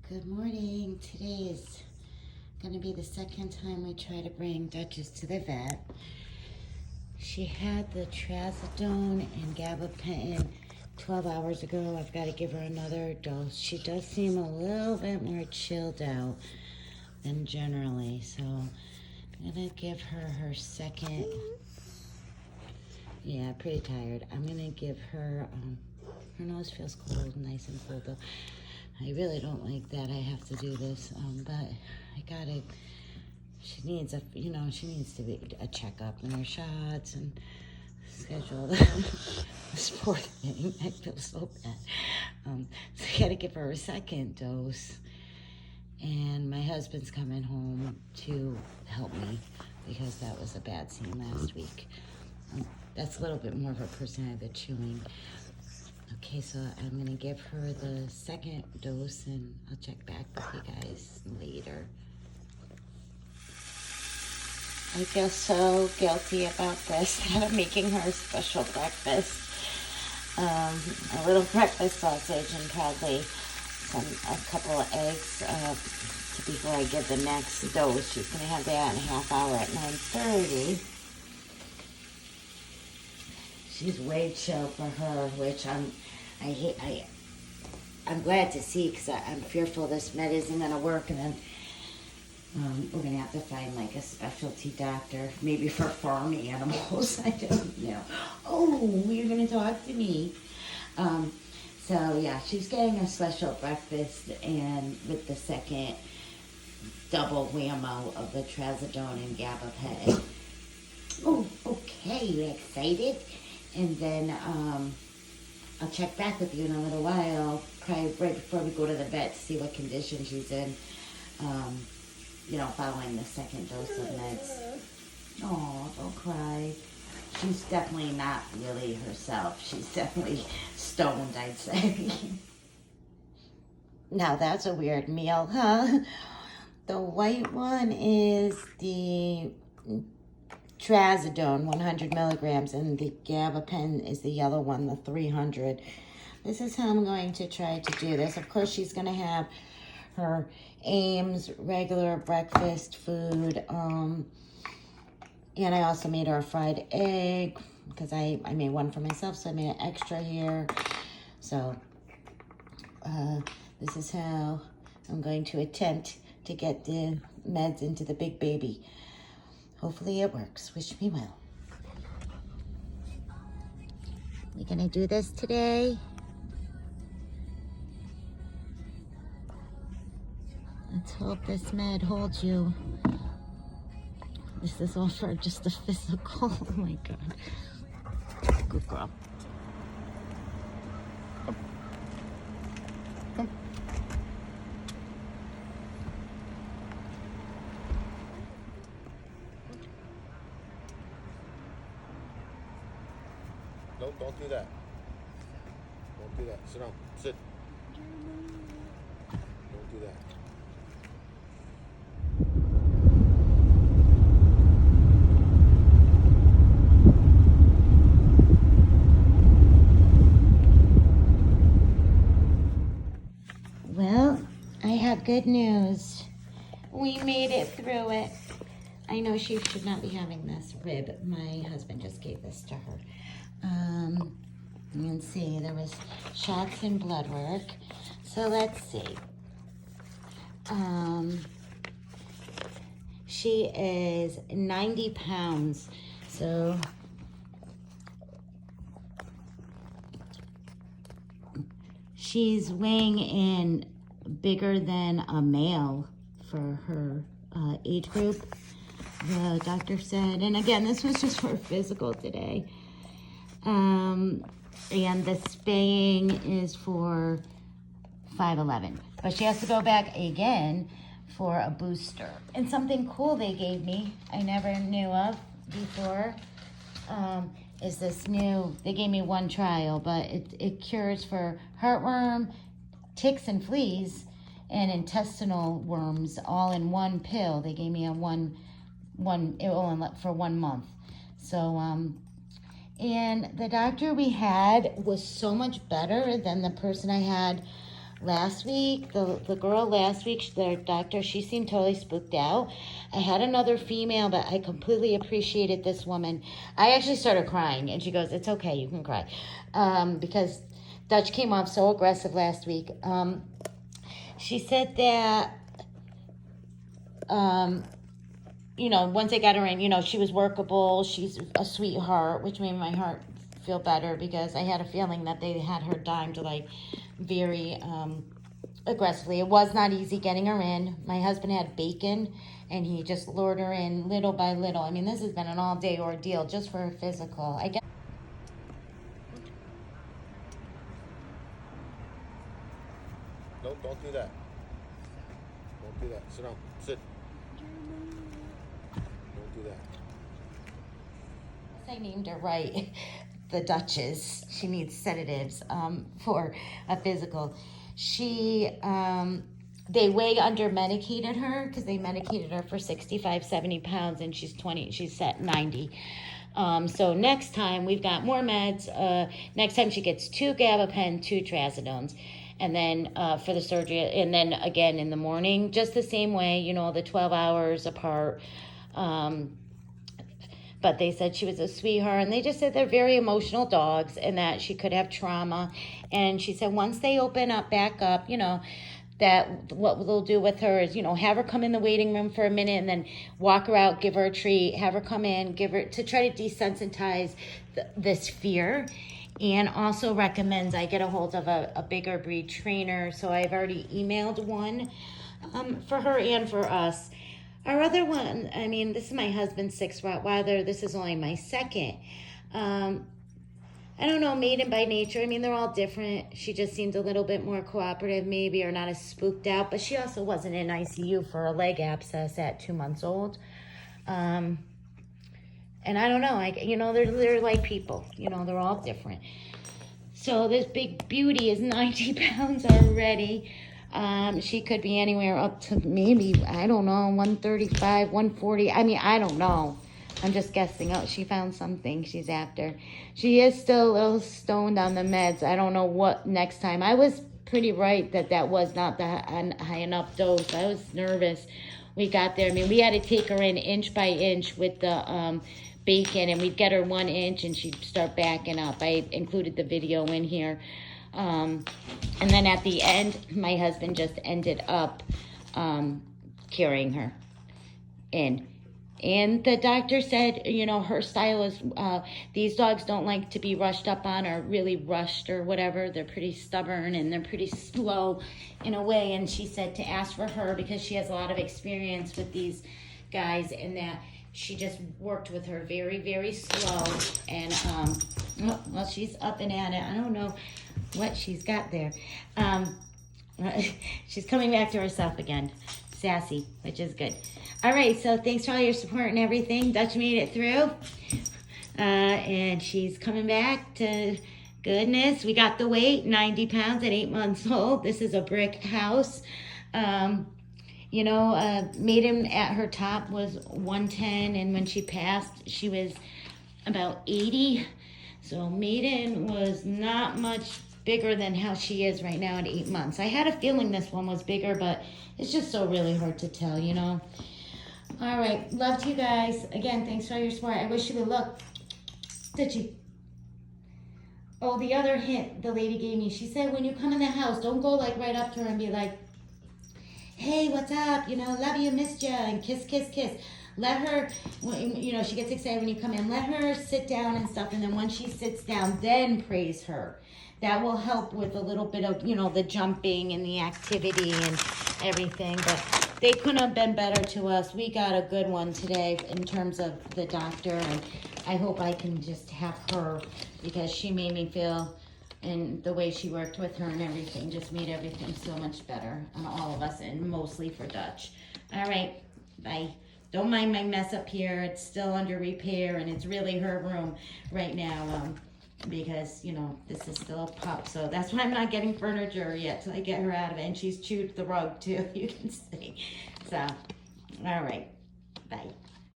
Good morning. Today is going to be the second time we try to bring Duchess to the vet. She had the trazodone and gabapentin 12 hours ago. I've got to give her another dose. She does seem a little bit more chilled out than generally, so I'm going to give her her second. Yeah, pretty tired. I'm going to give her, her nose feels cold, nice and cold though. I really don't like that I have to do this, but I gotta, she needs she needs to be a checkup and her shots and schedule this poor thing. I feel so bad. So I gotta give her a second dose. And my husband's coming home to help me because that was a bad scene last week. That's a little bit more of a personality than chewing. Okay, so I'm gonna give her the second dose and I'll check back with you guys later. I feel so guilty about this, that I'm making her a special breakfast. A little breakfast sausage and probably a couple of eggs before I give the next dose. She's gonna have that in a half hour at 9:30. She's way chill for her, which I'm glad to see because I'm fearful this med isn't gonna work, and then we're gonna have to find like a specialty doctor, maybe for farm animals. I don't know. Oh, you're gonna talk to me. So yeah, she's getting a special breakfast and with the second double whammo of the trazodone and gabapentin. Oh, okay, you excited? And then I'll check back with you in a little while, probably right before we go to the vet to see what condition she's in, following the second dose of meds. Oh, don't cry. She's definitely not really herself. She's definitely stoned, I'd say. Now that's a weird meal, huh? The white one is the trazodone, 100 milligrams, and the gabapentin is the yellow one, the 300. This is how I'm going to try to do this. Of course, she's going to have her Ames regular breakfast food, and I also made her a fried egg because I made one for myself, so I made an extra here. So this is how I'm going to attempt to get the meds into the big baby. Hopefully it works. Wish me well. You gonna do this today? Let's hope this med holds you. This is all for just the physical. Oh my God. Good girl. Come. No, don't do that. Don't do that. Sit down. Sit. Don't do that. Well, I have good news. We made it through it. I know she should not be having this rib. My husband just gave this to her. You can see there was shots and blood work. So let's see. She is 90 pounds. So she's weighing in bigger than a male for her age group, the doctor said. And again, this was just for physical today. And the spaying is for 5'11", but she has to go back again for a booster. And something cool they gave me, I never knew of before, is this new, they gave me one trial, but it cures for heartworm, ticks and fleas, and intestinal worms all in one pill. They gave me a one for 1 month. So, and the doctor we had was so much better than the person I had last week, the girl last week, their doctor, she seemed totally spooked out. I had another female, but I completely appreciated this woman. I actually started crying, and she goes, "It's okay, you can cry," because Dutch came off so aggressive last week. She said that, once they got her in, she was workable. She's a sweetheart, which made my heart feel better because I had a feeling that they had her dimed very aggressively. It was not easy getting her in. My husband had bacon, and he just lured her in little by little. I mean, this has been an all-day ordeal just for a physical. I guess. No, don't do that. Don't do that. Sit down. Sit. Don't do that. I named her right. The Duchess. She needs sedatives for a physical. They way under medicated her because they medicated her for 65, 70 pounds, and she's set 90. So next time we've got more meds. Next time she gets 2 gabapentin, 2 trazodones. And then for the surgery, and then again in the morning, just the same way, the 12 hours apart. But they said she was a sweetheart, and they just said they're very emotional dogs and that she could have trauma. And she said once they open up, back up, that what they'll do with her is, have her come in the waiting room for a minute and then walk her out, give her a treat, have her come in, give her, to try to desensitize this fear. And also recommends I get a hold of a bigger breed trainer. So I've already emailed one for her and for us. Our other one, this is my husband's 6th Rottweiler. This is only my 2nd. I don't know, maiden by nature. They're all different. She just seemed a little bit more cooperative maybe, or not as spooked out. But she also wasn't in ICU for a leg abscess at 2 months old. And I don't know, they're like people. They're all different. So this big beauty is 90 pounds already. She could be anywhere up to maybe, 135, 140. I don't know. I'm just guessing. Oh, she found something she's after. She is still a little stoned on the meds. I don't know what next time. I was pretty right that was not the high enough dose. I was nervous. We got there. We had to take her in inch by inch with the bacon, and we'd get her 1 inch, and she'd start backing up. I included the video in here. And then at the end, my husband just ended up carrying her in. And the doctor said, her style is, these dogs don't like to be rushed up on or really rushed or whatever. They're pretty stubborn and they're pretty slow in a way. And she said to ask for her because she has a lot of experience with these guys, and that she just worked with her very, very slow. And, well, she's up and at it. I don't know what she's got there. She's coming back to herself again. Sassy, which is good. All right, so thanks for all your support and everything. Dutch made it through. And she's coming back to goodness. We got the weight, 90 pounds at 8 months old. This is a brick house. Maiden at her top was 110, and when she passed, she was about 80. So Maiden was not much bigger than how she is right now at 8 months. I had a feeling this one was bigger, but it's just so really hard to tell, All right, love to you guys. Again, thanks for all your support. I wish you would look. Did you? Oh, the other hint the lady gave me, she said when you come in the house, don't go right up to her and be like, hey, what's up? Love you, missed you, and kiss, kiss, kiss. Let her, she gets excited when you come in. Let her sit down and stuff, and then when she sits down, then praise her. That will help with a little bit of, the jumping and the activity and everything. But they couldn't have been better to us. We got a good one today in terms of the doctor, and I hope I can just have her because she made me feel, and the way she worked with her and everything just made everything so much better on all of us, and mostly for Dutch. All right, bye. Don't mind my mess up here. It's still under repair, and it's really her room right now because, this is still a pup. So that's why I'm not getting furniture yet till I get her out of it. And she's chewed the rug, too, you can see. So, all right. Bye.